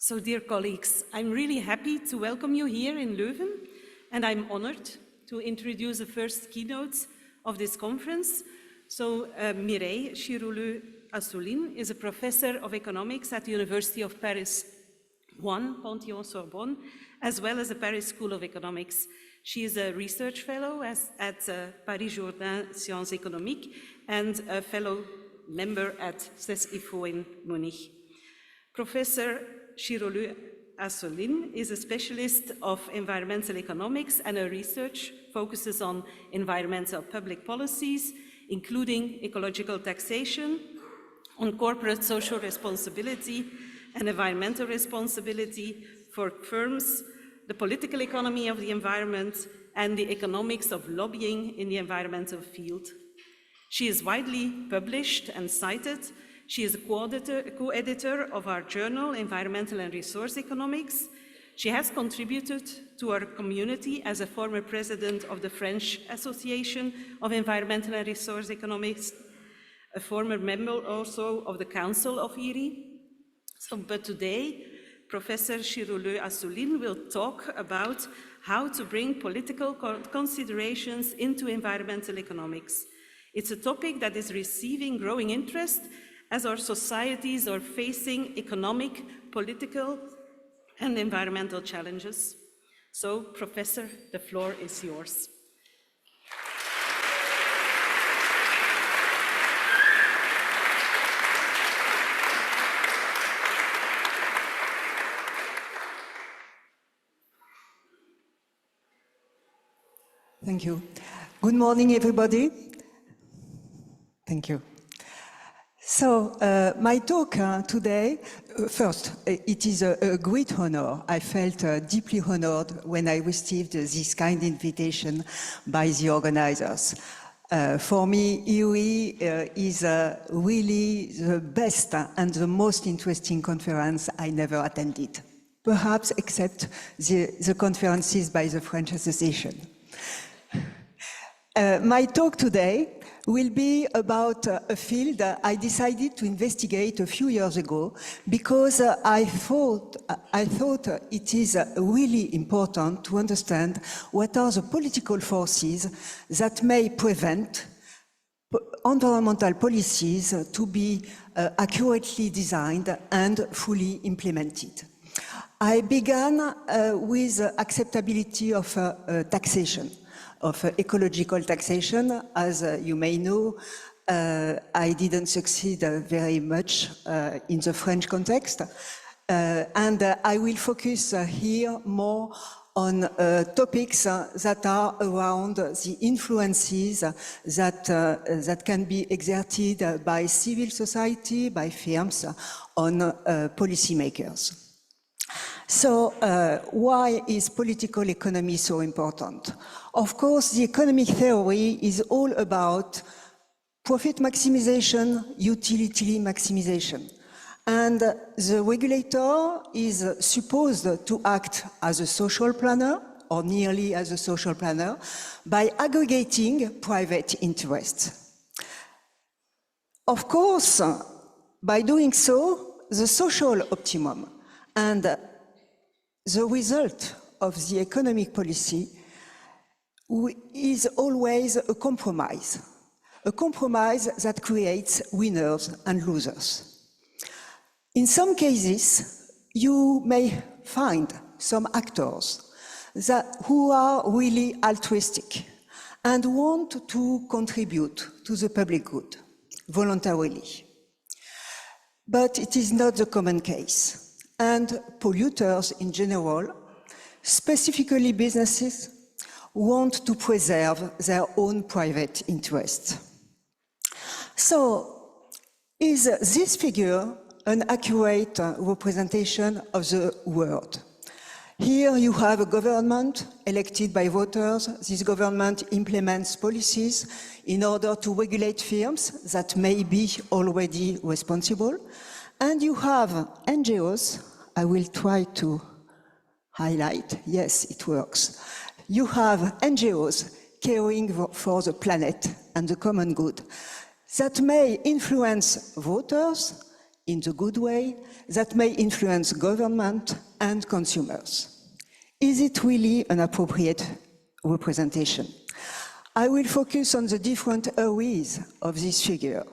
So, dear colleagues, I'm really happy to welcome you here in Leuven, and I'm honored to introduce the first keynotes of this conference. So, Mireille Chiroleu-Assouline is a professor of economics at the University of Paris 1, Panthéon-Sorbonne, as well as the Paris School of Economics. She is a research fellow at Paris-Jourdain Sciences Économiques and a fellow member at CES-IFO in Munich. Professor Chiroleu-Assouline is a specialist of environmental economics, and her research focuses on environmental public policies, including ecological taxation, on corporate social responsibility and environmental responsibility for firms, the political economy of the environment, and the economics of lobbying in the environmental field. She is widely published and cited. She is a co-editor of our journal, Environmental and Resource Economics. She has contributed to our community as a former president of the French Association of Environmental and Resource Economics, a former member also of the Council of IRI. But today, Professor Chiroleu-Assouline will talk about how to bring political considerations into environmental economics. It's a topic that is receiving growing interest as our societies are facing economic, political, and environmental challenges. So, Professor, the floor is yours. Thank you. Good morning, everybody. Thank you. So, my talk today, first, it is a great honor. I felt deeply honored when I received this kind invitation by the organizers. For me, IRI is really the best and the most interesting conference I never attended, perhaps except the conferences by the French Association. My talk today will be about a field I decided to investigate a few years ago because I thought it is really important to understand what are the political forces that may prevent environmental policies to be accurately designed and fully implemented. I began with acceptability of taxation, of ecological taxation. As you may know, I didn't succeed very much in the French context. And I will focus here more on topics that are around the influences that can be exerted by civil society, by firms, on policymakers. So why is political economy so important? Of course, the economic theory is all about profit maximization, utility maximization. And the regulator is supposed to act as a social planner, or nearly as a social planner, by aggregating private interests. Of course, by doing so, the social optimum and the result of the economic policy is always a compromise that creates winners and losers. In some cases, you may find some actors who are really altruistic and want to contribute to the public good voluntarily. But it is not the common case. And polluters in general, specifically businesses, want to preserve their own private interests. So, is this figure an accurate representation of the world? Here you have a government elected by voters. This government implements policies in order to regulate firms that may be already responsible. And you have NGOs, I will try to highlight, yes, it works. You have NGOs caring for the planet and the common good that may influence voters in the good way, that may influence government and consumers. Is it really an appropriate representation? I will focus on the different areas of this figure.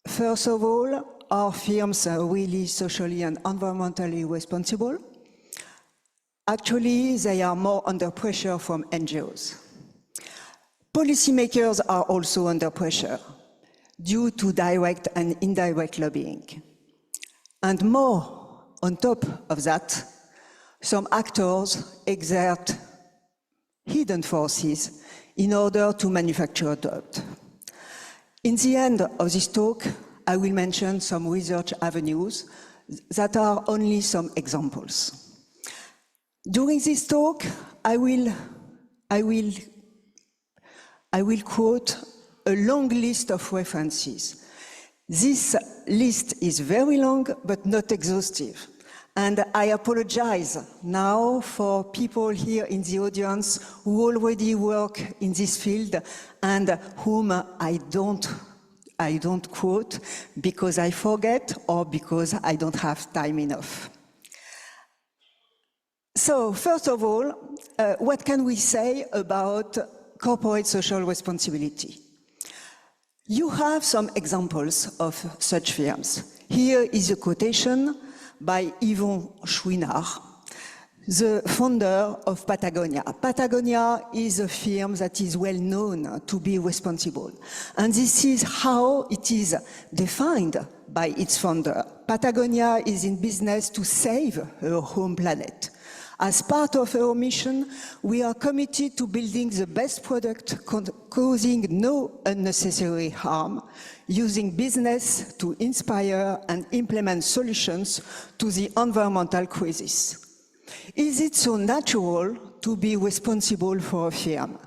First of all, are firms really socially and environmentally responsible? Actually, they are more under pressure from NGOs. Policymakers are also under pressure due to direct and indirect lobbying. And more on top of that, some actors exert hidden forces in order to manufacture doubt. In the end of this talk, I will mention some research avenues that are only some examples. During this talk, I will quote a long list of references. This list is very long, but not exhaustive. And I apologize now for people here in the audience who already work in this field and whom I don't quote because I forget or because I don't have time enough. So, first of all, what can we say about corporate social responsibility? You have some examples of such firms. Here is a quotation by Yvon Chouinard, the founder of Patagonia. Patagonia is a firm that is well known to be responsible. And this is how it is defined by its founder. Patagonia is in business to save her home planet. As part of our mission, we are committed to building the best product causing no unnecessary harm, using business to inspire and implement solutions to the environmental crisis. Is it so natural to be responsible for a firm?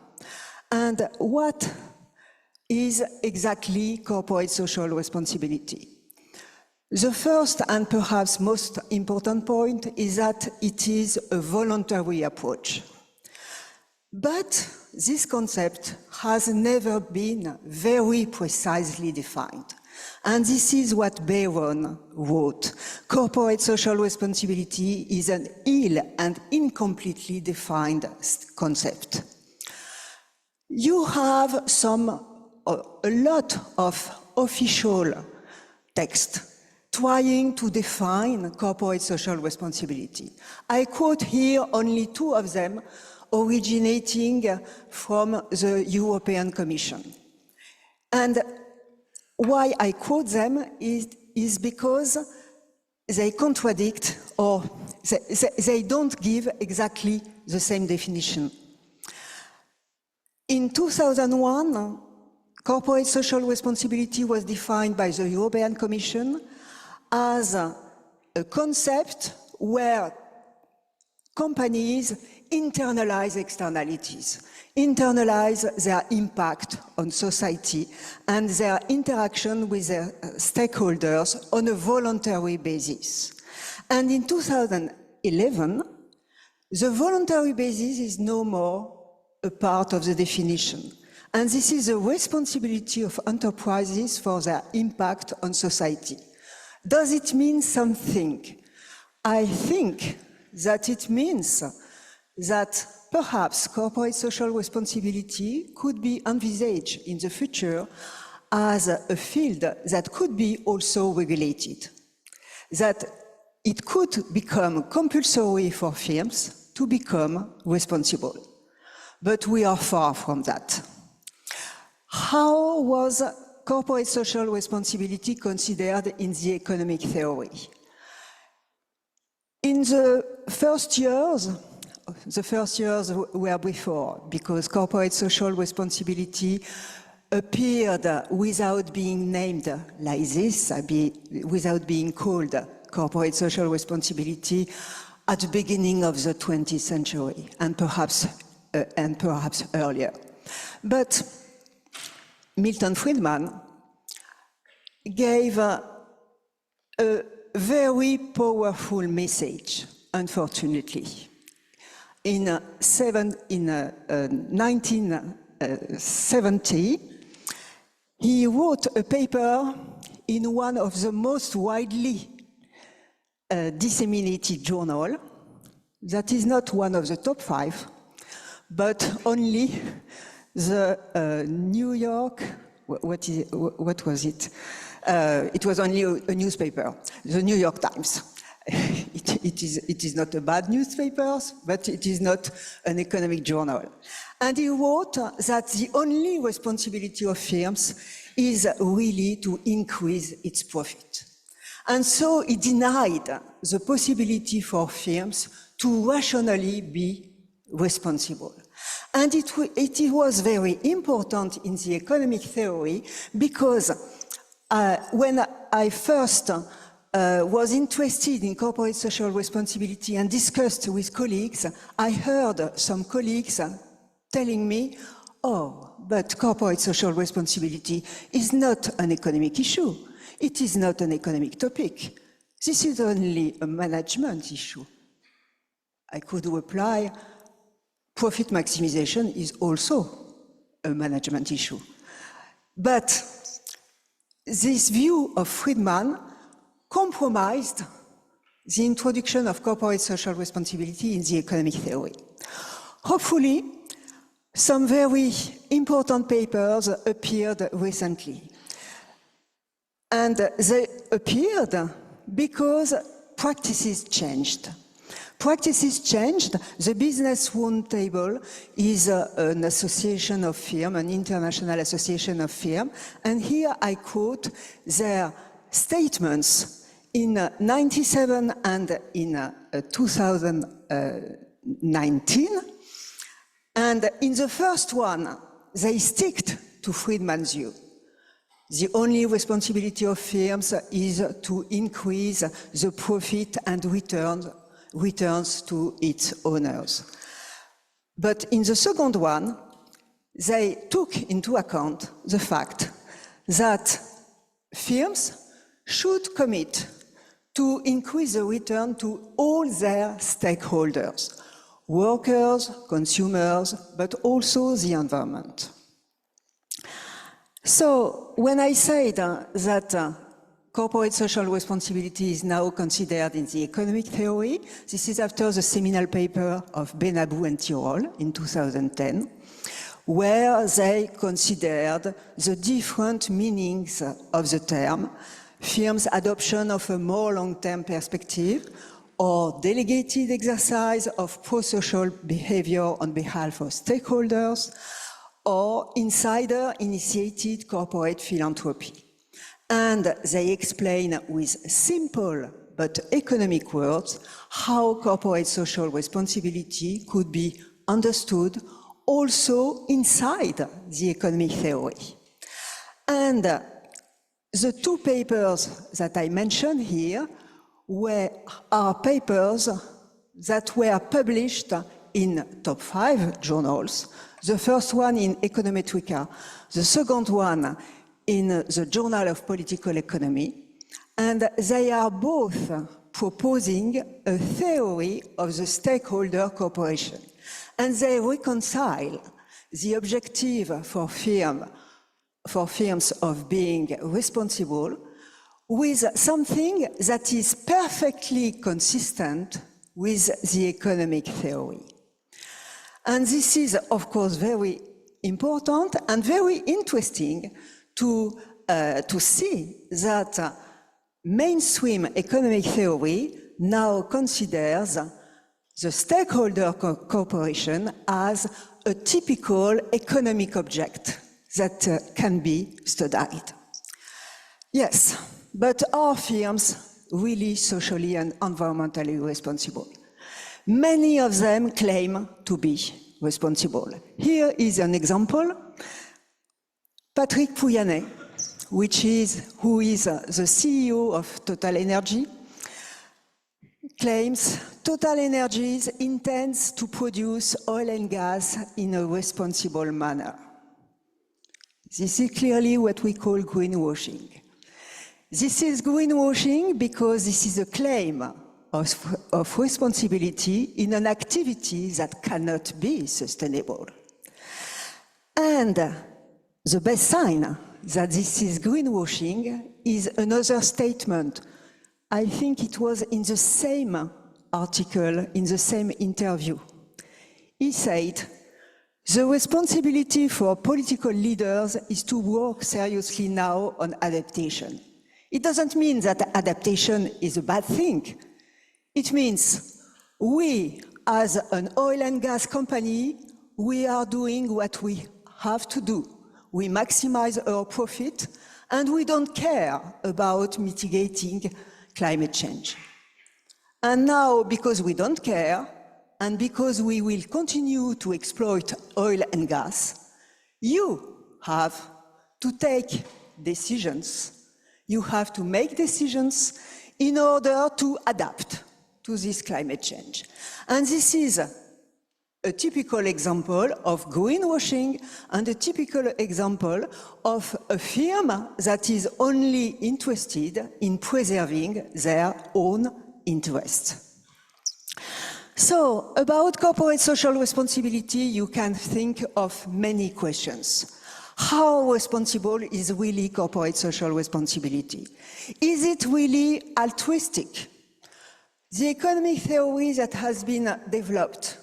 And what is exactly corporate social responsibility? The first and perhaps most important point is that it is a voluntary approach. But this concept has never been very precisely defined. And this is what Bayron wrote. Corporate social responsibility is an ill and incompletely defined concept. You have a lot of official text trying to define corporate social responsibility. I quote here only two of them originating from the European Commission. And why I quote them is because they contradict or they don't give exactly the same definition. In 2001, corporate social responsibility was defined by the European Commission as a concept where companies internalize externalities, internalize their impact on society and their interaction with their stakeholders on a voluntary basis. And in 2011, the voluntary basis is no more a part of the definition. And this is the responsibility of enterprises for their impact on society. Does it mean something? I think that it means that perhaps corporate social responsibility could be envisaged in the future as a field that could be also regulated, that it could become compulsory for firms to become responsible. But we are far from that. How was corporate social responsibility considered in the economic theory? In the first years were before, because corporate social responsibility appeared without being named like this, without being called corporate social responsibility at the beginning of the 20th century, and perhaps earlier. But Milton Friedman gave a very powerful message, unfortunately. In 1970, he wrote a paper in one of the most widely disseminated journals. That is not one of the top 5, but only the New York, what was it? It was only a newspaper, the New York Times. It is not a bad newspaper, but it is not an economic journal. And he wrote that the only responsibility of firms is really to increase its profit. And so he denied the possibility for firms to rationally be responsible. And it was very important in the economic theory because when I first was interested in corporate social responsibility and discussed with colleagues, I heard some colleagues telling me, oh, but corporate social responsibility is not an economic issue. It is not an economic topic. This is only a management issue. I could reply, profit maximization is also a management issue. But this view of Friedman compromised the introduction of corporate social responsibility in the economic theory. Hopefully, some very important papers appeared recently. And they appeared because practices changed. Practices changed. The Business Roundtable is an association of firms, an international association of firms, and here I quote their statements in 1997 and in 2019. And in the first one, they stick to Friedman's view. The only responsibility of firms is to increase the profit and returns to its owners. But in the second one, they took into account the fact that firms should commit to increase the return to all their stakeholders, workers, consumers, but also the environment. So when I said that corporate social responsibility is now considered in the economic theory, this is after the seminal paper of Benabou and Tirole in 2010, where they considered the different meanings of the term, firms' adoption of a more long-term perspective, or delegated exercise of pro-social behavior on behalf of stakeholders, or insider-initiated corporate philanthropy. And they explain with simple but economic words how corporate social responsibility could be understood also inside the economic theory. And the two papers that I mentioned here are papers that were published in top 5 journals. The first one in Econometrica, the second one in the Journal of Political Economy, and they are both proposing a theory of the stakeholder cooperation. And they reconcile the objective for firms of being responsible with something that is perfectly consistent with the economic theory. And this is, of course, very important and very interesting to see that mainstream economic theory now considers the stakeholder cooperation as a typical economic object that can be studied. Yes, but are firms really socially and environmentally responsible? Many of them claim to be responsible. Here is an example. Patrick Pouyanné, who is the CEO of Total Energy, claims Total Energies intends to produce oil and gas in a responsible manner. This is clearly what we call greenwashing. This is greenwashing because this is a claim of responsibility in an activity that cannot be sustainable. And the best sign that this is greenwashing is another statement. I think it was in the same article, in the same interview. He said, "The responsibility for political leaders is to work seriously now on adaptation. It doesn't mean that adaptation is a bad thing. It means we, as an oil and gas company, we are doing what we have to do. We maximize our profit, and we don't care about mitigating climate change. And now, because we don't care, and because we will continue to exploit oil and gas, you have to take decisions. You have to make decisions in order to adapt to this climate change." And this is a typical example of greenwashing and a typical example of a firm that is only interested in preserving their own interests. So, about corporate social responsibility, you can think of many questions. How responsible is really corporate social responsibility? Is it really altruistic? The economic theory that has been developed,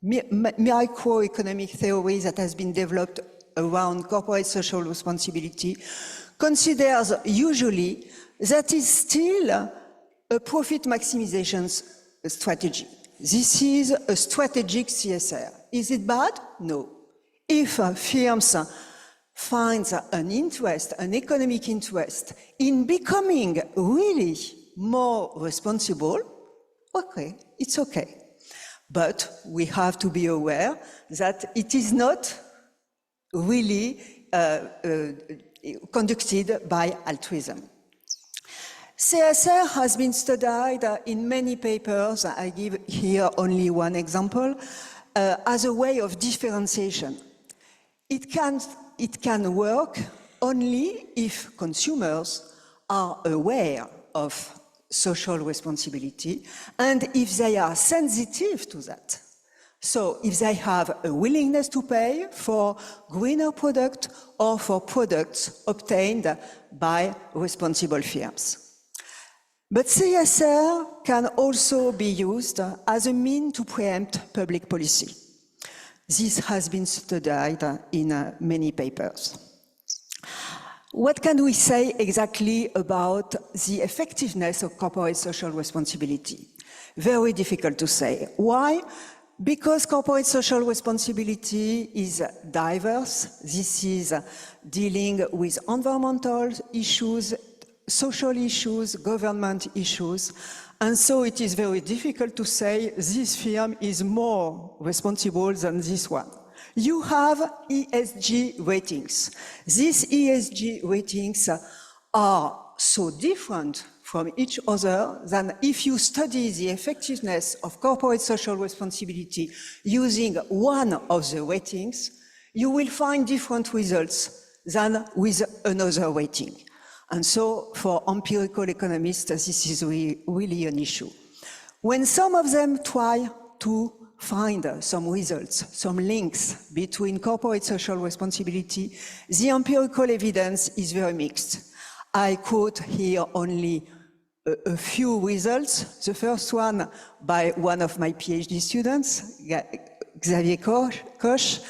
microeconomic theory that has been developed around corporate social responsibility, considers usually that is still a profit maximization strategy. This is a strategic CSR. Is it bad? No. If firms find an interest, an economic interest, in becoming really more responsible, okay, it's okay. But we have to be aware that it is not really conducted by altruism. CSR has been studied in many papers. I give here only one example, as a way of differentiation. It can work only if consumers are aware of social responsibility and if they are sensitive to that. So if they have a willingness to pay for greener products or for products obtained by responsible firms. But CSR can also be used as a means to preempt public policy. This has been studied in many papers. What can we say exactly about the effectiveness of corporate social responsibility? Very difficult to say. Why? Because corporate social responsibility is diverse. This is dealing with environmental issues, social issues, government issues, and so it is very difficult to say this firm is more responsible than this one. You have ESG ratings. These ESG ratings are so different from each other than if you study the effectiveness of corporate social responsibility using one of the ratings, you will find different results than with another rating. And so, for empirical economists, this is really an issue. When some of them try to find some results, some links between corporate social responsibility, the empirical evidence is very mixed. I quote here only a few results. The first one by one of my PhD students, Xavier Koch.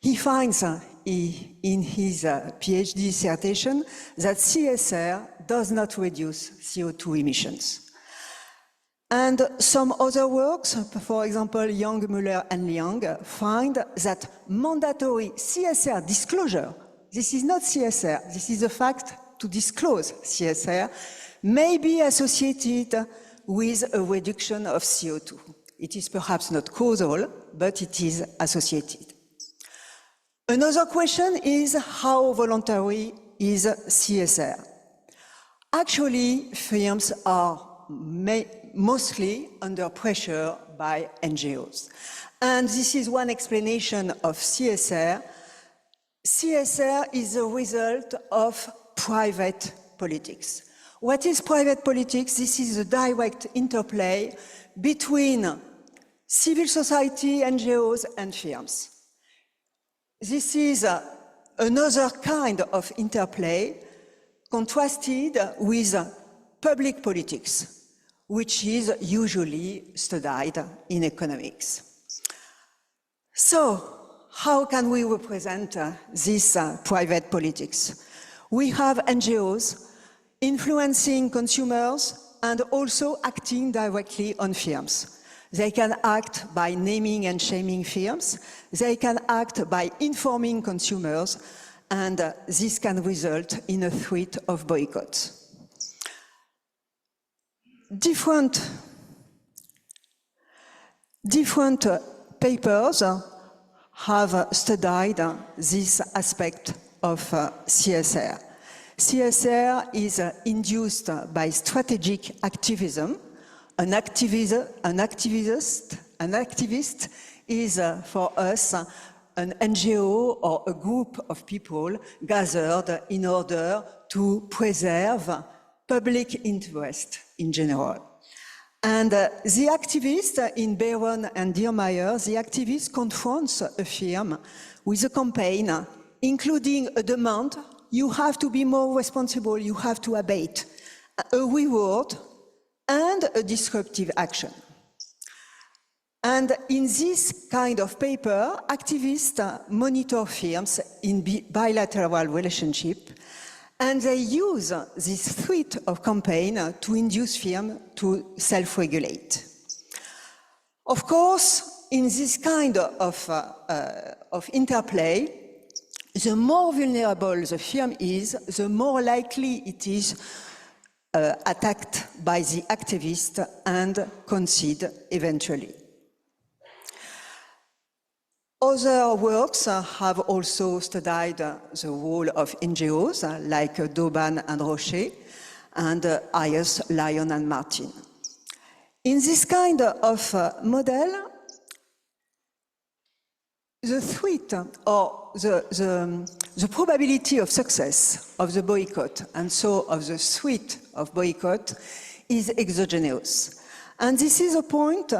He finds in his PhD dissertation that CSR does not reduce CO2 emissions. And some other works, for example, Young, Muller, and Liang, find that mandatory CSR disclosure, this is not CSR, this is a fact to disclose CSR, may be associated with a reduction of CO2. It is perhaps not causal, but it is associated. Another question is how voluntary is CSR? Actually, firms are mostly under pressure by NGOs. And this is one explanation of CSR. CSR is a result of private politics. What is private politics? This is a direct interplay between civil society, NGOs, and firms. This is another kind of interplay contrasted with public politics, which is usually studied in economics. So, how can we represent this private politics? We have NGOs influencing consumers and also acting directly on firms. They can act by naming and shaming firms. They can act by informing consumers, and this can result in a threat of boycott. Different papers have studied this aspect of CSR. CSR is induced by strategic activism. An activist is, for us, an NGO or a group of people gathered in order to preserve public interest in general. And the activist in Beron and Diermeier, the activist confronts a firm with a campaign, including a demand: you have to be more responsible, you have to abate, a reward, and a disruptive action. And in this kind of paper, activists monitor firms in bilateral relationship, and they use this threat of campaign to induce firms to self-regulate. Of course, in this kind of interplay, the more vulnerable the firm is, the more likely it is attacked by the activist and concede eventually. Other works have also studied the role of NGOs, like Dauban and Rocher, and Ayers, Lyon and Martin. In this kind of model, the threat or the probability of success of the boycott, and so of the threat of boycott, is exogenous. And this is a point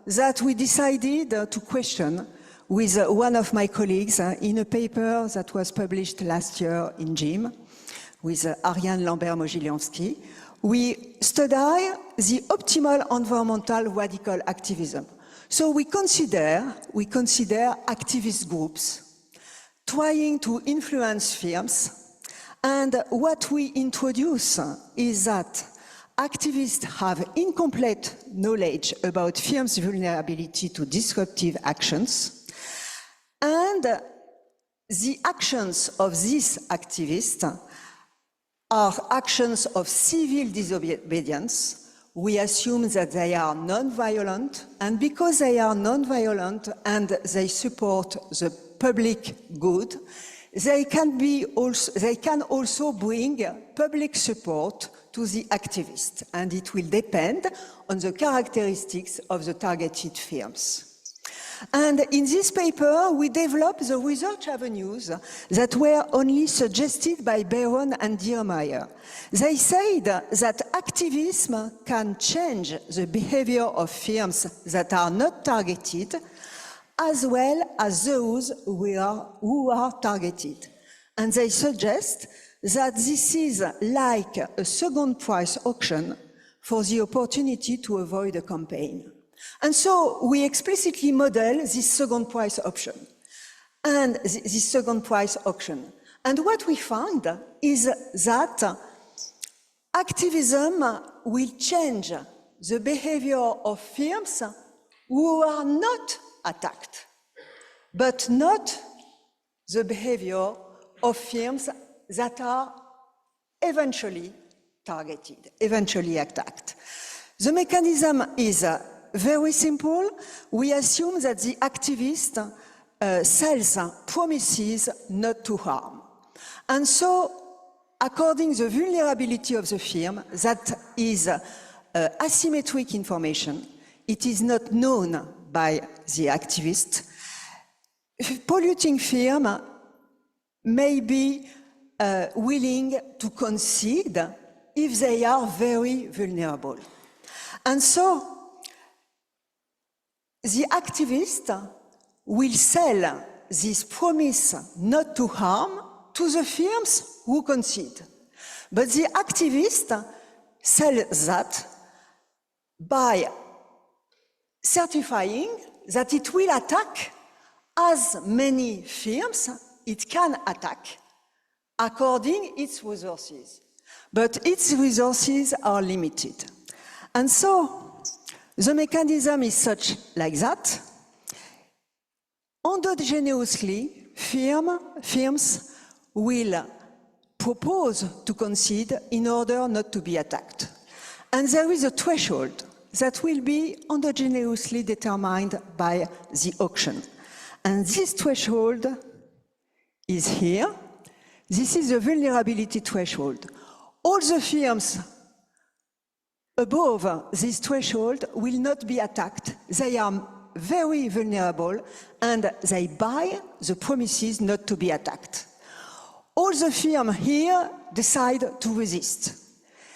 that we decided to question with one of my colleagues in a paper that was published last year in JIM with Ariane Lambert-Mogilyansky. We study the optimal environmental radical activism. So we consider activist groups trying to influence firms, and what we introduce is that activists have incomplete knowledge about firms' vulnerability to disruptive actions, and the actions of these activists are actions of civil disobedience. We assume that they are non-violent, and because they are non-violent and they support the public good, they can also bring public support to the activist, and it will depend on the characteristics of the targeted firms. And in this paper, we developed the research avenues that were only suggested by Beron and Diermeier. They said that activism can change the behavior of firms that are not targeted, as well as those who are targeted. And they suggest that this is like a second price auction for the opportunity to avoid a campaign. And so we explicitly model this second price option and this second price auction. And what we find is that activism will change the behavior of firms who are not attacked, but not the behavior of firms that are eventually targeted, eventually attacked. The mechanism is very simple. We assume that the activist sells promises not to harm. And so, according to the vulnerability of the firm, that is asymmetric information. It is not known by the activist. Polluting firm may be willing to concede if they are very vulnerable. And so, the activist will sell this promise not to harm to the firms who concede. But the activists sell that by certifying that it will attack as many firms it can attack according its resources. But its resources are limited. And so the mechanism is such like that. Endogenously, firms will propose to concede in order not to be attacked. And there is a threshold that will be endogenously determined by the auction. And this threshold is here. This is the vulnerability threshold. All the firms above this threshold will not be attacked. They are very vulnerable and they buy the promises not to be attacked. All the firms here decide to resist.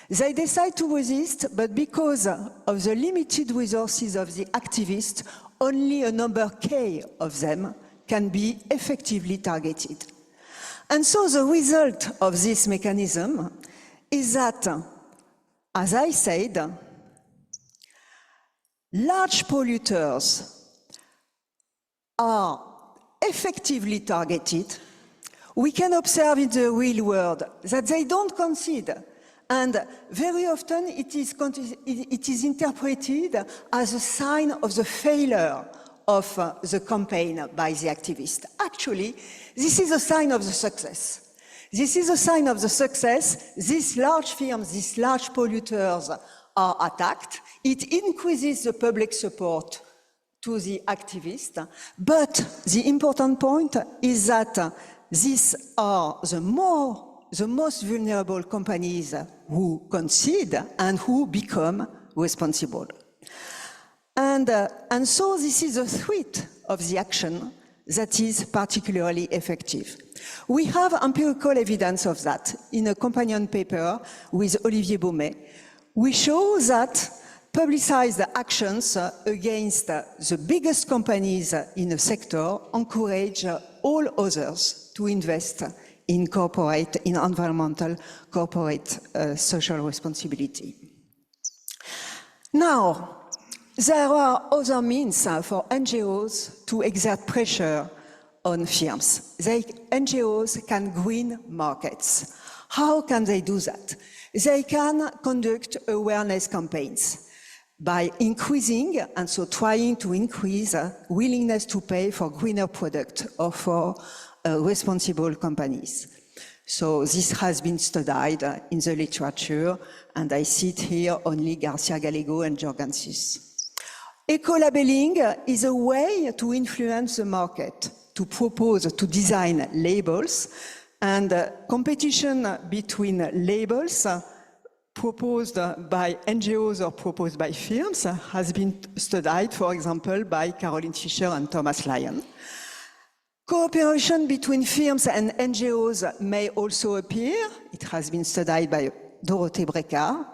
They decide to resist, but because of the limited resources of the activists, only a number K of them can be effectively targeted. And so the result of this mechanism is that, as I said, large polluters are effectively targeted. We can observe in the real world that they don't concede. And very often it is interpreted as a sign of the failure of the campaign by the activists. Actually, this is a sign of the success. This is a sign of the success. These large firms, these large polluters are attacked. It increases the public support to the activists. But the important point is that these are the most vulnerable companies who concede and who become responsible. And so this is a threat of the action that is particularly effective. We have empirical evidence of that in a companion paper with Olivier Baumet. We show that publicized actions against the biggest companies in a sector encourage all others to invest in environmental corporate social responsibility. Now, there are other means for NGOs to exert pressure on firms. NGOs can green markets. How can they do that? They can conduct awareness campaigns by increasing, and so trying to increase, willingness to pay for greener products or for responsible companies. So this has been studied in the literature, and I cite here only Garcia Gallego and Jorgensis. Eco-labeling is a way to influence the market, to propose, to design labels, and competition between labels proposed by NGOs or proposed by firms has been studied, for example, by Caroline Fisher and Thomas Lyon. Cooperation between firms and NGOs may also appear. It has been studied by Dorothée Brécard.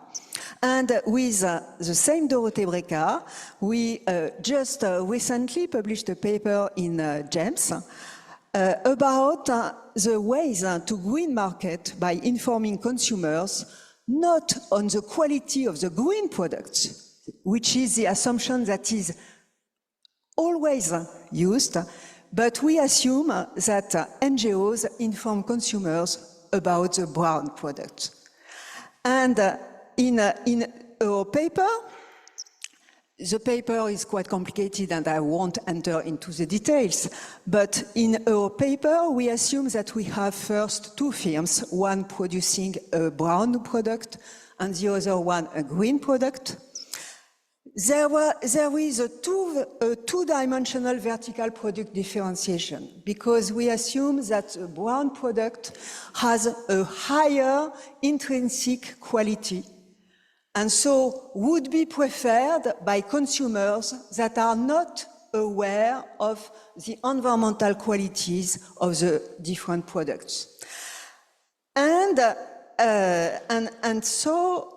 And with the same Dorothée Brécard, we just recently published a paper in GEMS about the ways to green market by informing consumers not on the quality of the green products, which is the assumption that is always used, but we assume that NGOs inform consumers about the brown products. And in our paper, the paper is quite complicated and I won't enter into the details, but in our paper we assume that we have first two firms, one producing a brown product and the other one a green product. There is a two-dimensional vertical product differentiation because we assume that a brown product has a higher intrinsic quality and so would be preferred by consumers that are not aware of the environmental qualities of the different products. And so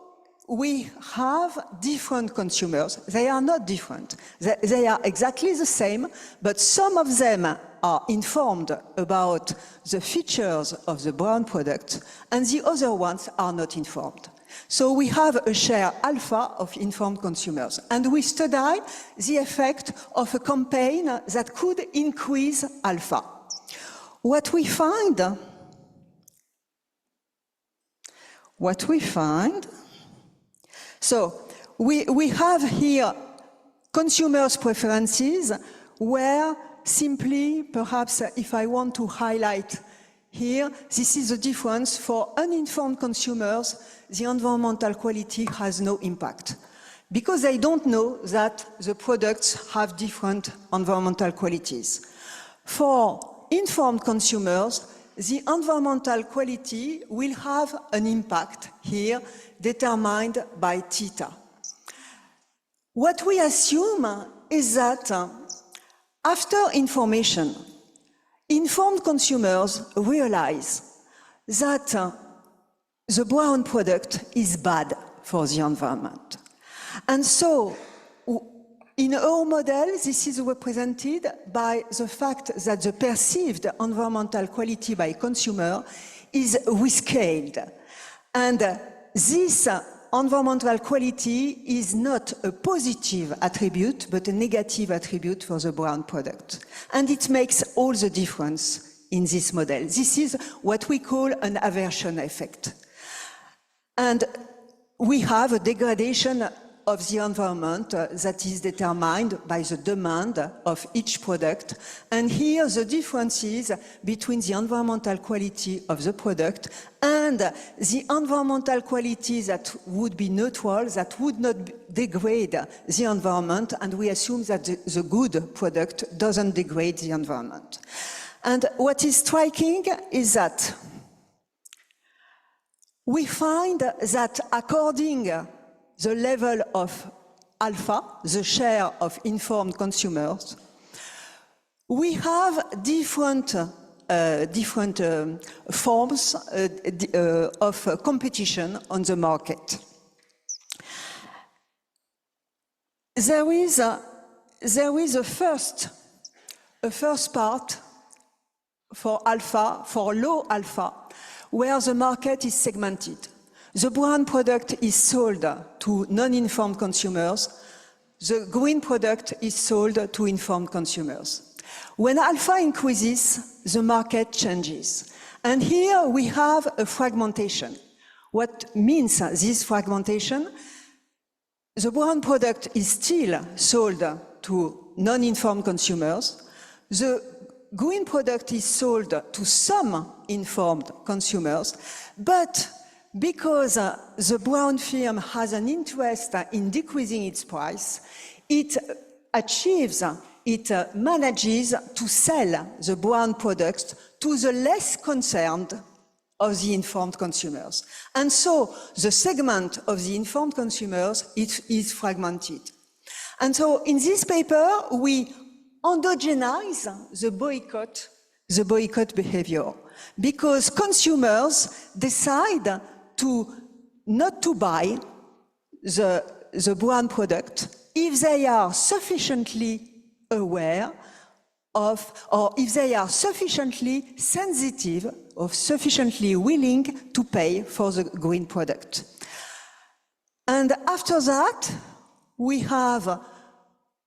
we have different consumers. They are not different. They are exactly the same, but some of them are informed about the features of the brown product, and the other ones are not informed. So we have a share alpha of informed consumers, and we study the effect of a campaign that could increase alpha. What we find, so we have here consumers' preferences, where simply, perhaps if I want to highlight here, this is the difference. For uninformed consumers, the environmental quality has no impact, because they don't know that the products have different environmental qualities. For informed consumers, the environmental quality will have an impact here determined by theta. What we assume is that after information, informed consumers realize that the brown product is bad for the environment. And so, in our model, this is represented by the fact that the perceived environmental quality by consumer is rescaled. And this environmental quality is not a positive attribute, but a negative attribute for the brown product. And it makes all the difference in this model. This is what we call an aversion effect. And we have a degradation of the environment that is determined by the demand of each product. And here the differences between the environmental quality of the product and the environmental quality that would be neutral, that would not degrade the environment, and we assume that the good product doesn't degrade the environment. And what is striking is that we find that according the level of alpha, the share of informed consumers, we have different forms of competition on the market. There is a first part for alpha, for low alpha, where the market is segmented. The brown product is sold to non-informed consumers. The green product is sold to informed consumers. When alpha increases, the market changes. And here we have a fragmentation. What means this fragmentation? The brown product is still sold to non-informed consumers. The green product is sold to some informed consumers, but because the brown firm has an interest in decreasing its price, it manages to sell the brown products to the less concerned of the informed consumers. And so the segment of the informed consumers is fragmented. And so in this paper, we endogenize the boycott behavior, because consumers decide not to buy the brown product if they are sufficiently aware of, or if they are sufficiently sensitive or sufficiently willing to pay for the green product. And after that, we have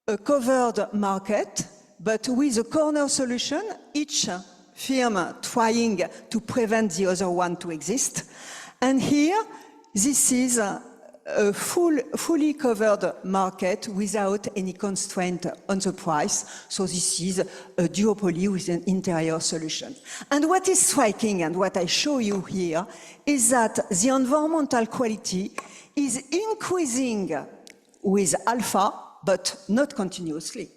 a covered market, but with a corner solution, each firm trying to prevent the other one to exist. And here, this is a fully covered market without any constraint on the price. So this is a duopoly with an interior solution. And what is striking, and what I show you here, is that the environmental quality is increasing with alpha, but not continuously.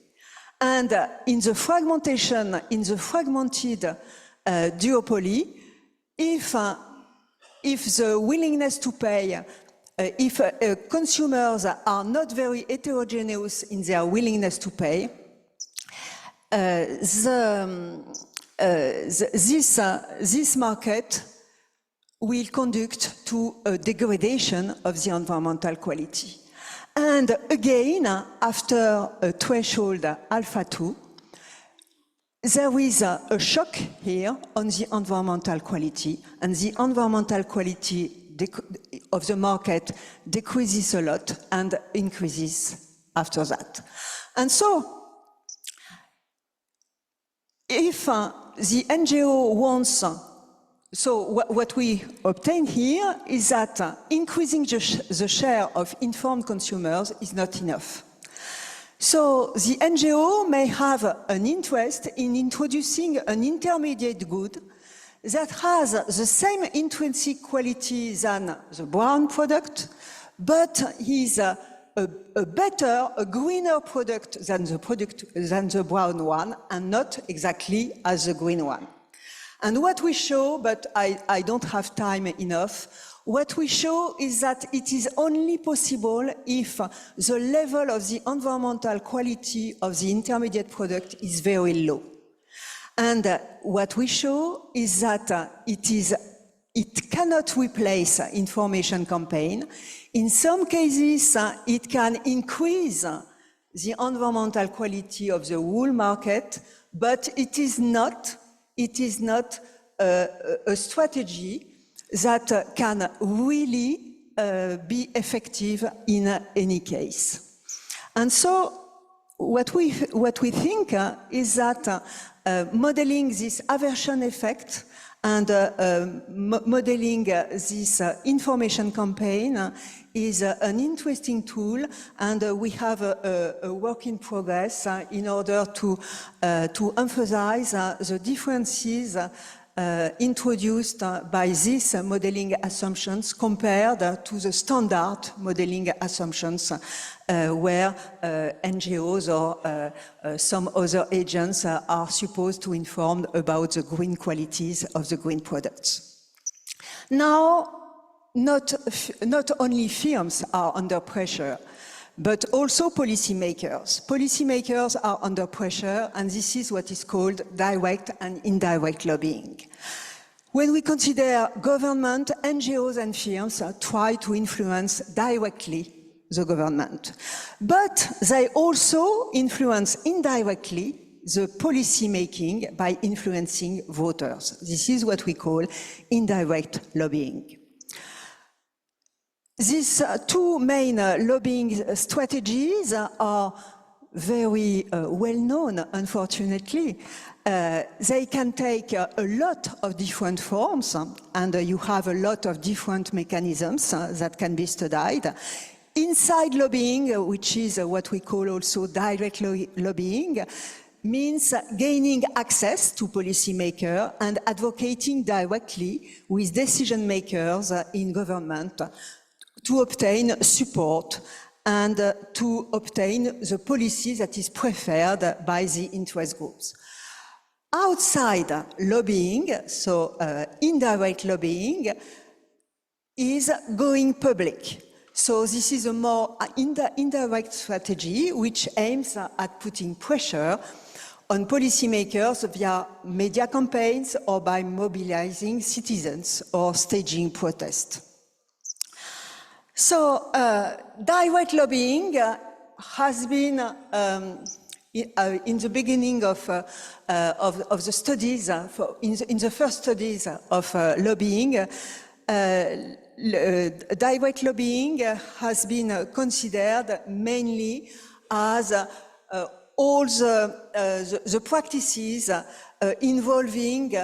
And in the fragmentation, in the fragmented duopoly, if the willingness to pay, if consumers are not very heterogeneous in their willingness to pay, this market will conduct to a degradation of the environmental quality. And again, after a threshold alpha 2, there is a shock here on the environmental quality, and the environmental quality of the market decreases a lot and increases after that. And so, if the NGO wants, so what we obtain here is that increasing the share of informed consumers is not enough. So the NGO may have an interest in introducing an intermediate good that has the same intrinsic quality than the brown product, but is a better, a greener product than the brown one, and not exactly as the green one. And what we show, but I don't have time enough, what we show is that it is only possible if the level of the environmental quality of the intermediate product is very low. And what we show is that it cannot replace information campaign. In some cases, it can increase the environmental quality of the whole market, but it is not a strategy that can really be effective in any case. And so what we think is that modeling this aversion effect and modeling this information emphasize is an interesting tool, and we have a work in progress in order to emphasize the differences introduced by these modeling assumptions compared to the standard modeling assumptions where NGOs or some other agents are supposed to inform about the green qualities of the green products. Now, not only firms are under pressure, but also policymakers. Policymakers are under pressure, and this is what is called direct and indirect lobbying. When we consider government, NGOs and firms try to influence directly the government, but they also influence indirectly the policy making by influencing voters. This is what we call indirect lobbying. These two main lobbying strategies are very well known, unfortunately. They can take a lot of different forms, and you have a lot of different mechanisms that can be studied. Inside lobbying, which is what we call also direct lobbying, means gaining access to policymakers and advocating directly with decision makers in government to obtain support and to obtain the policy that is preferred by the interest groups. Outside lobbying, so indirect lobbying, is going public. So this is a more indirect strategy which aims at putting pressure on policymakers via media campaigns or by mobilizing citizens or staging protests. So direct lobbying has been in the beginning of the studies, in the first studies of lobbying, direct lobbying has been considered mainly as all the practices involving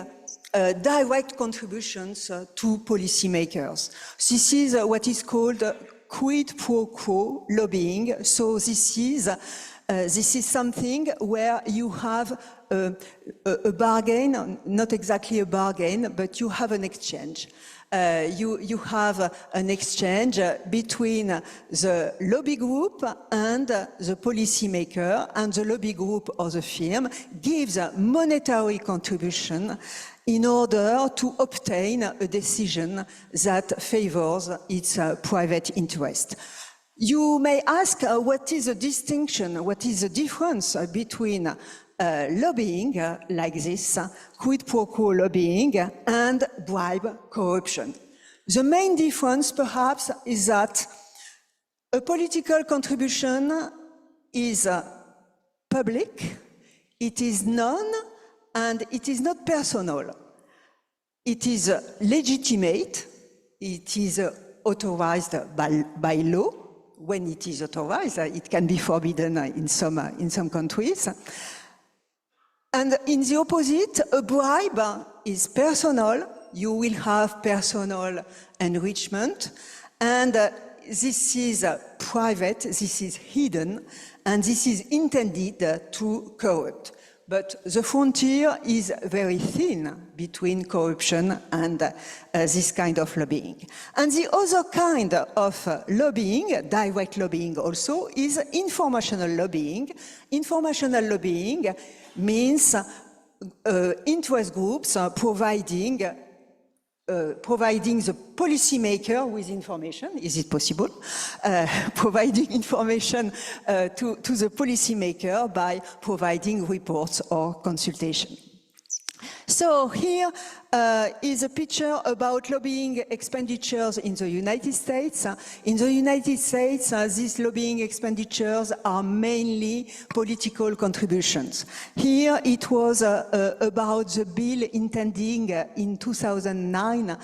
direct contributions to policymakers. This is what is called quid pro quo lobbying. So this is something where you have a bargain, not exactly a bargain, but you have an exchange. You have an exchange between the lobby group and the policymaker, and the lobby group or the firm gives a monetary contribution in order to obtain a decision that favors its private interest. You may ask what is the distinction, what is the difference between lobbying like this, quid pro quo lobbying, and bribe corruption. The main difference, perhaps, is that a political contribution is public, it is known, and it is not personal. It is legitimate, it is authorized by law. When it is authorized, it can be forbidden in some countries. And in the opposite, a bribe is personal. You will have personal enrichment, and this is private, this is hidden, and this is intended to corrupt. But the frontier is very thin between corruption and this kind of lobbying. And the other kind of lobbying, direct lobbying also, is informational lobbying. Informational lobbying means interest groups providing the policymaker with information. Is it possible? Providing information to the policymaker by providing reports or consultation. So here is a picture about lobbying expenditures in the United States. In the United States, these lobbying expenditures are mainly political contributions. Here it was about the bill intending in 2009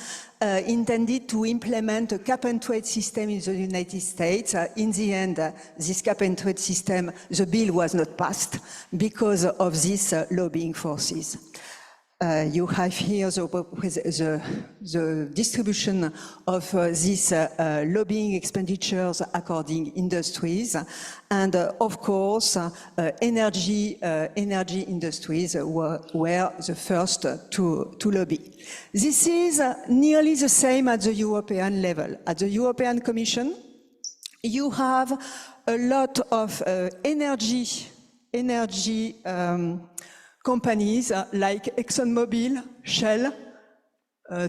intended to implement a cap-and-trade system in the United States. In the end, this cap-and-trade system, the bill was not passed because of these lobbying forces. You have here the distribution of these lobbying expenditures according industries, and of course, energy industries were the first to lobby. This is nearly the same at the European level. At the European Commission, you have a lot of energy companies like ExxonMobil, Shell,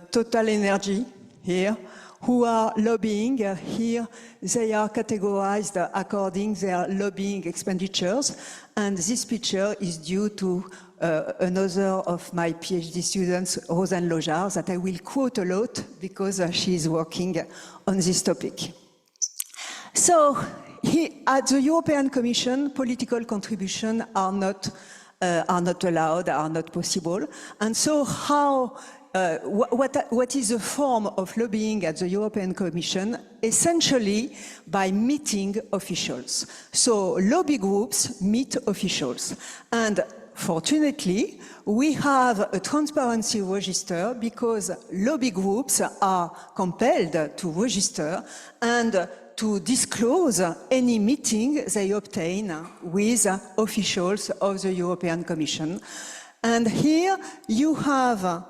Total Energy here, who are lobbying. Here they are categorized according to their lobbying expenditures. And this picture is due to another of my PhD students, Rosanne Lojar, that I will quote a lot because she is working on this topic. So at the European Commission, political contributions are not allowed, are not possible. And so what is the form of lobbying at the European Commission? Essentially by meeting officials. So lobby groups meet officials. And fortunately, we have a transparency register because lobby groups are compelled to register and to disclose any meeting they obtain with officials of the European Commission. And here you have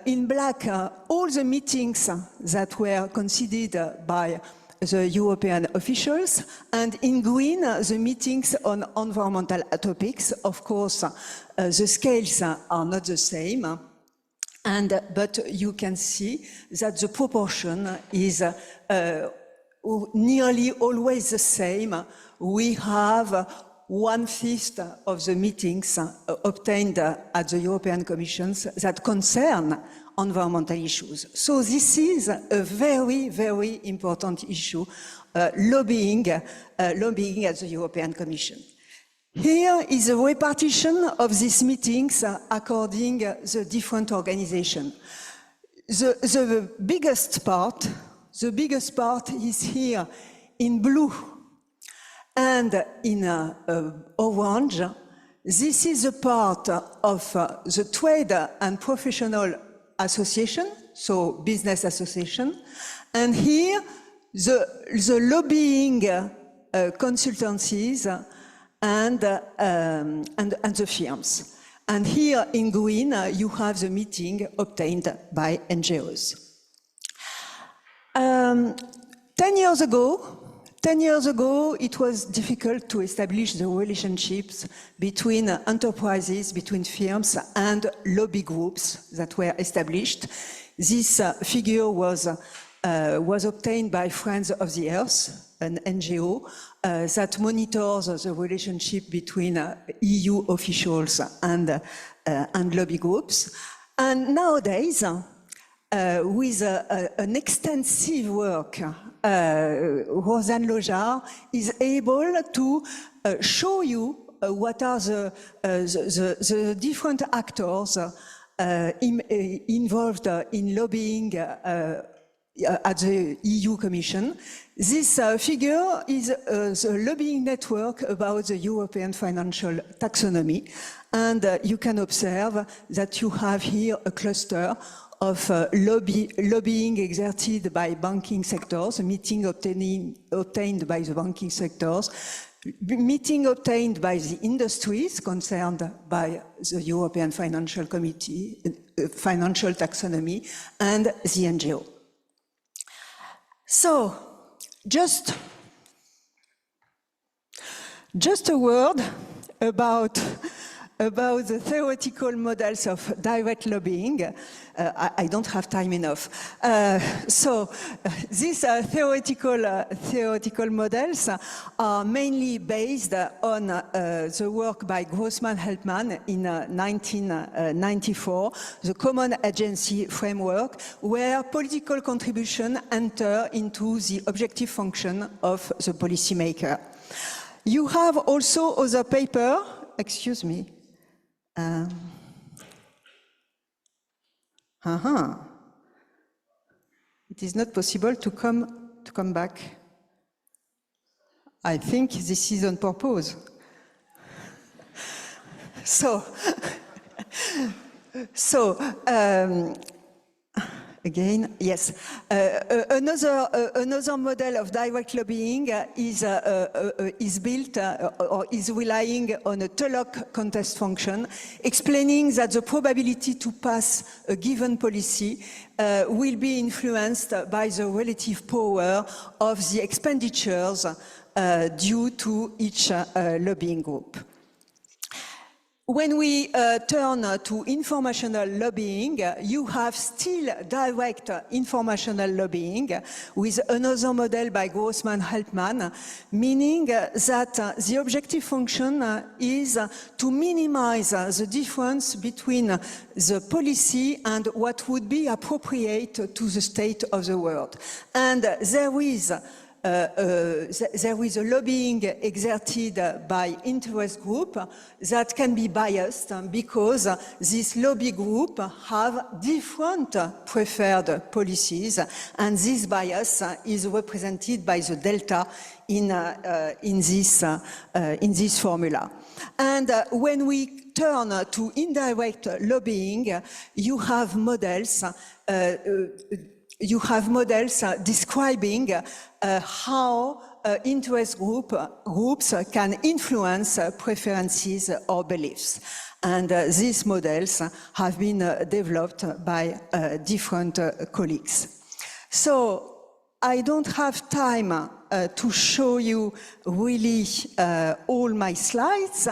in black all the meetings that were considered by the European officials, and in green the meetings on environmental topics. Of course, the scales are not the same, but you can see that the proportion is nearly always the same. We have 1/5 of the meetings obtained at the European Commission that concern environmental issues. So this is a very, very important issue, lobbying at the European Commission. Here is a repartition of these meetings according the different organizations. The biggest part is here in blue and in orange. This is a part of the trade and professional association, so business association. And here, the lobbying consultancies and the firms. And here in green, you have the meeting obtained by NGOs. 10 years ago, it was difficult to establish the relationships between enterprises, between firms and lobby groups that were established. This figure was obtained by Friends of the Earth, an NGO that monitors the relationship between EU officials and lobby groups. And nowadays, with an extensive work, Rosanne Lojar is able to show you what are the different actors involved in lobbying at the EU Commission. This figure is the lobbying network about the European financial taxonomy. And you can observe that you have here a cluster of lobbying exerted by banking sectors, meeting obtained by the banking sectors, meeting obtained by the industries concerned by the European Financial Committee, financial taxonomy, and the NGO. So, just a word about the theoretical models of direct lobbying. I don't have time enough. These theoretical models are mainly based on the work by Grossman-Helpman in 1994, the Common Agency Framework, where political contribution enter into the objective function of the policymaker. You have also other paper, excuse me. It is not possible to come back. I think this is on purpose. Again, yes. Another model of direct lobbying is built or is relying on a Tulloch contest function, explaining that the probability to pass a given policy will be influenced by the relative power of the expenditures due to each lobbying group. When we turn to informational lobbying, you have still direct informational lobbying with another model by Grossman-Helpman, meaning that the objective function is to minimize the difference between the policy and what would be appropriate to the state of the world. And there is a lobbying exerted by interest group that can be biased because this lobby group have different preferred policies, and this bias is represented by the delta in this formula. And when we turn to indirect lobbying, you have models describing how interest groups can influence preferences or beliefs. And these models have been developed by different colleagues. So I don't have time to show you really all my slides.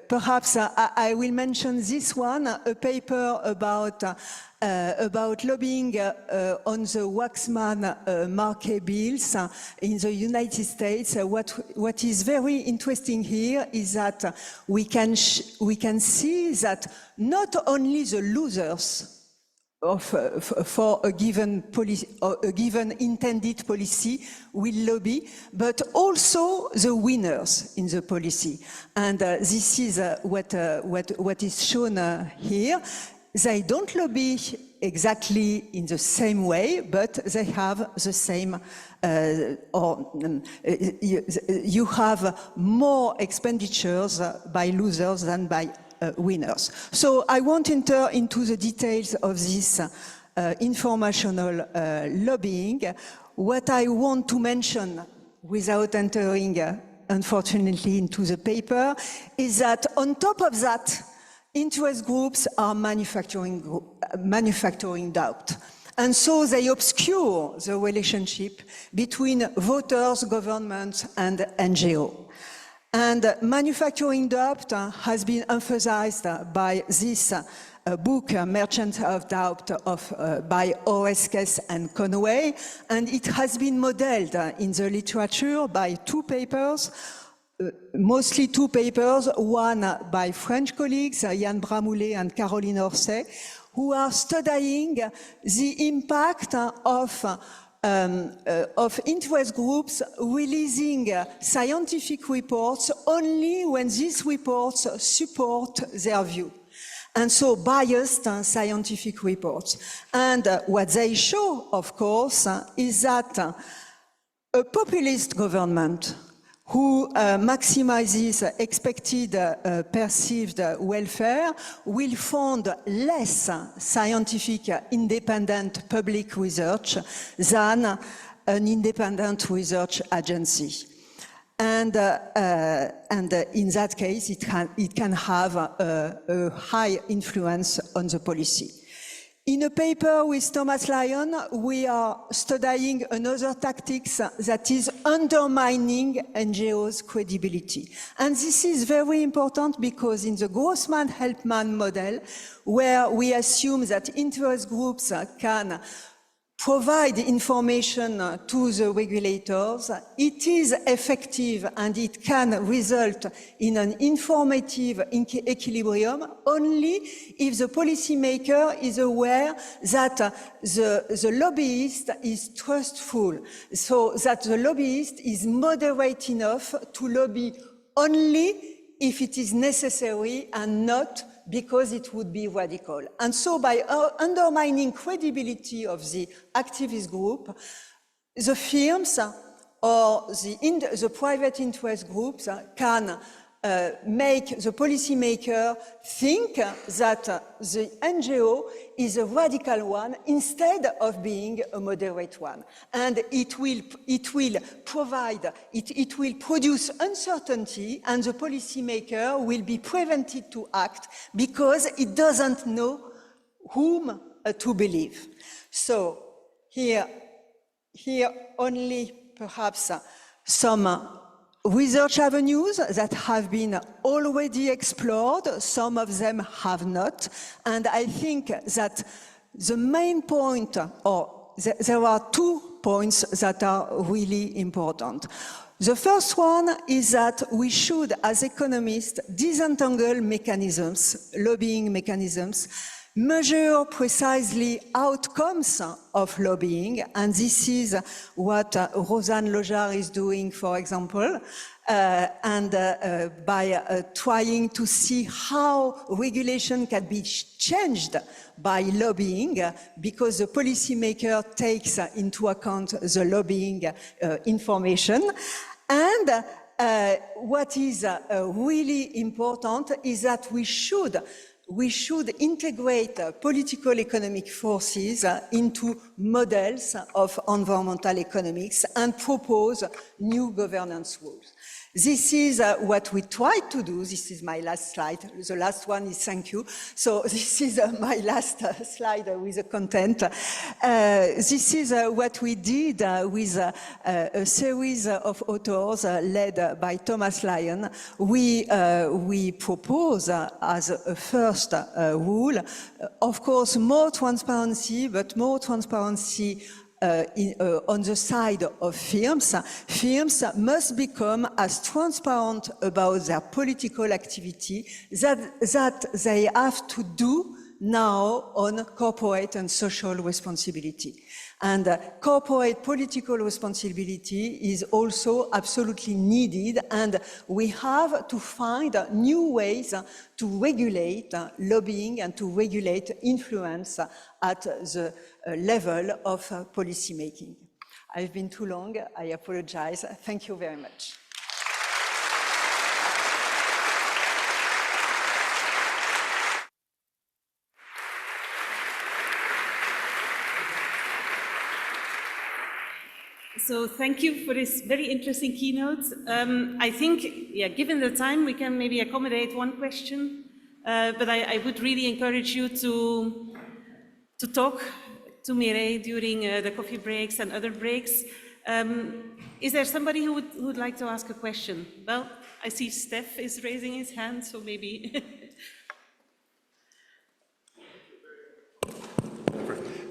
Perhaps I will mention this one, a paper about lobbying on the Waxman-Markey bills in the United States. What is very interesting here is that we can see that not only the losers for a given policy, or a given intended policy will lobby, but also the winners in the policy. And this is what is shown here. They don't lobby exactly in the same way, but they have the same, you have more expenditures by losers than by winners. So I won't enter into the details of this informational lobbying. What I want to mention, without entering, unfortunately, into the paper, is that on top of that, interest groups are manufacturing doubt. And so they obscure the relationship between voters, governments, and NGO. And manufacturing doubt has been emphasized by this book, Merchants of Doubt, by Oreskes and Conway, and it has been modeled in the literature by two papers, mostly two papers, one by French colleagues, Yann Bramoulet and Caroline Orsay, who are studying the impact of of interest groups releasing scientific reports only when these reports support their view. And so biased scientific reports. And what they show, of course, is that a populist government who maximizes expected perceived welfare will fund less scientific independent public research than an independent research agency. And in that case, it can have a high influence on the policy. In a paper with Thomas Lyon, we are studying another tactics that is undermining NGOs' credibility. And this is very important because in the Grossman-Helpman model, where we assume that interest groups can provide information to the regulators, it is effective and it can result in an informative equilibrium only if the policymaker is aware that the lobbyist is trustful, so that the lobbyist is moderate enough to lobby only if it is necessary and not because it would be radical. And so by undermining credibility of the activist group, the firms or the private interest groups can make the policymaker think that the NGO is a radical one instead of being a moderate one. And it will produce uncertainty, and the policymaker will be prevented to act because it doesn't know whom to believe. So here only perhaps some research avenues that have been already explored, some of them have not, and I think that the main point, or there are 2 points that are really important. The first one is that we should, as economists, disentangle mechanisms, lobbying mechanisms, measure precisely outcomes of lobbying, and this is what Rosanne Lojar is doing, for example, by trying to see how regulation can be changed by lobbying, because the policymaker takes into account the lobbying information. And what is really important is that we should integrate political economic forces into models of environmental economics and propose new governance rules. This is what we tried to do. This is my last slide. The last one is thank you. So this is my last slide with the content. This is what we did with a series of authors led by Thomas Lyon. We propose as a first rule, of course, more transparency, but more transparency on the side of firms. Firms must become as transparent about their political activity that they have to do now on corporate and social responsibility. And corporate political responsibility is also absolutely needed, and we have to find new ways to regulate lobbying and to regulate influence at the level of policy making. I've been too long, I apologize. Thank you very much. So thank you for this very interesting keynote. I think, given the time, we can maybe accommodate one question, but I would really encourage you to talk to Mireille during the coffee breaks and other breaks. Is there somebody who would like to ask a question? Well, I see Steph is raising his hand, so maybe.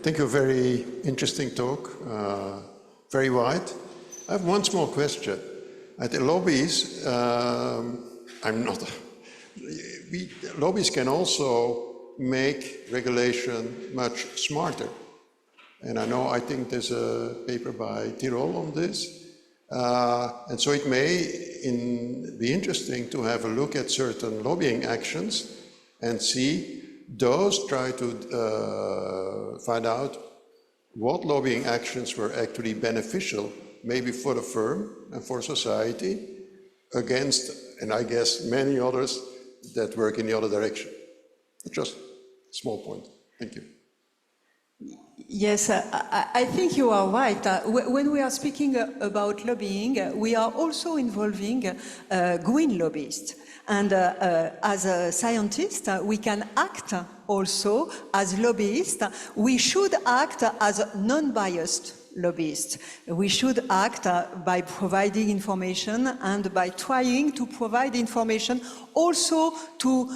Thank you, very interesting talk. Very wide. I have one small question. At the lobbies, lobbies can also make regulation much smarter. And I think there's a paper by Tirol on this. And so it may be interesting to have a look at certain lobbying actions and see those, try to find out what lobbying actions were actually beneficial, maybe for the firm and for society, against, and I guess, many others that work in the other direction. Just a small point. Thank you. Yes, I think you are right. When we are speaking about lobbying, we are also involving green lobbyists. And as a scientist, we can act also as lobbyists. We should act as non-biased lobbyists. We should act by providing information and by trying to provide information also to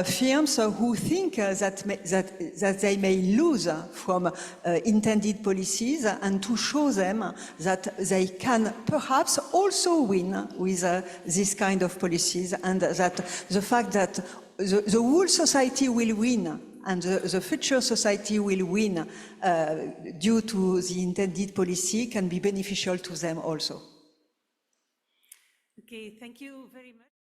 firms who think that they may lose from intended policies, and to show them that they can perhaps also win with this kind of policies, and that the fact that the whole society will win and the future society will win due to the intended policy can be beneficial to them also. Okay, thank you very much.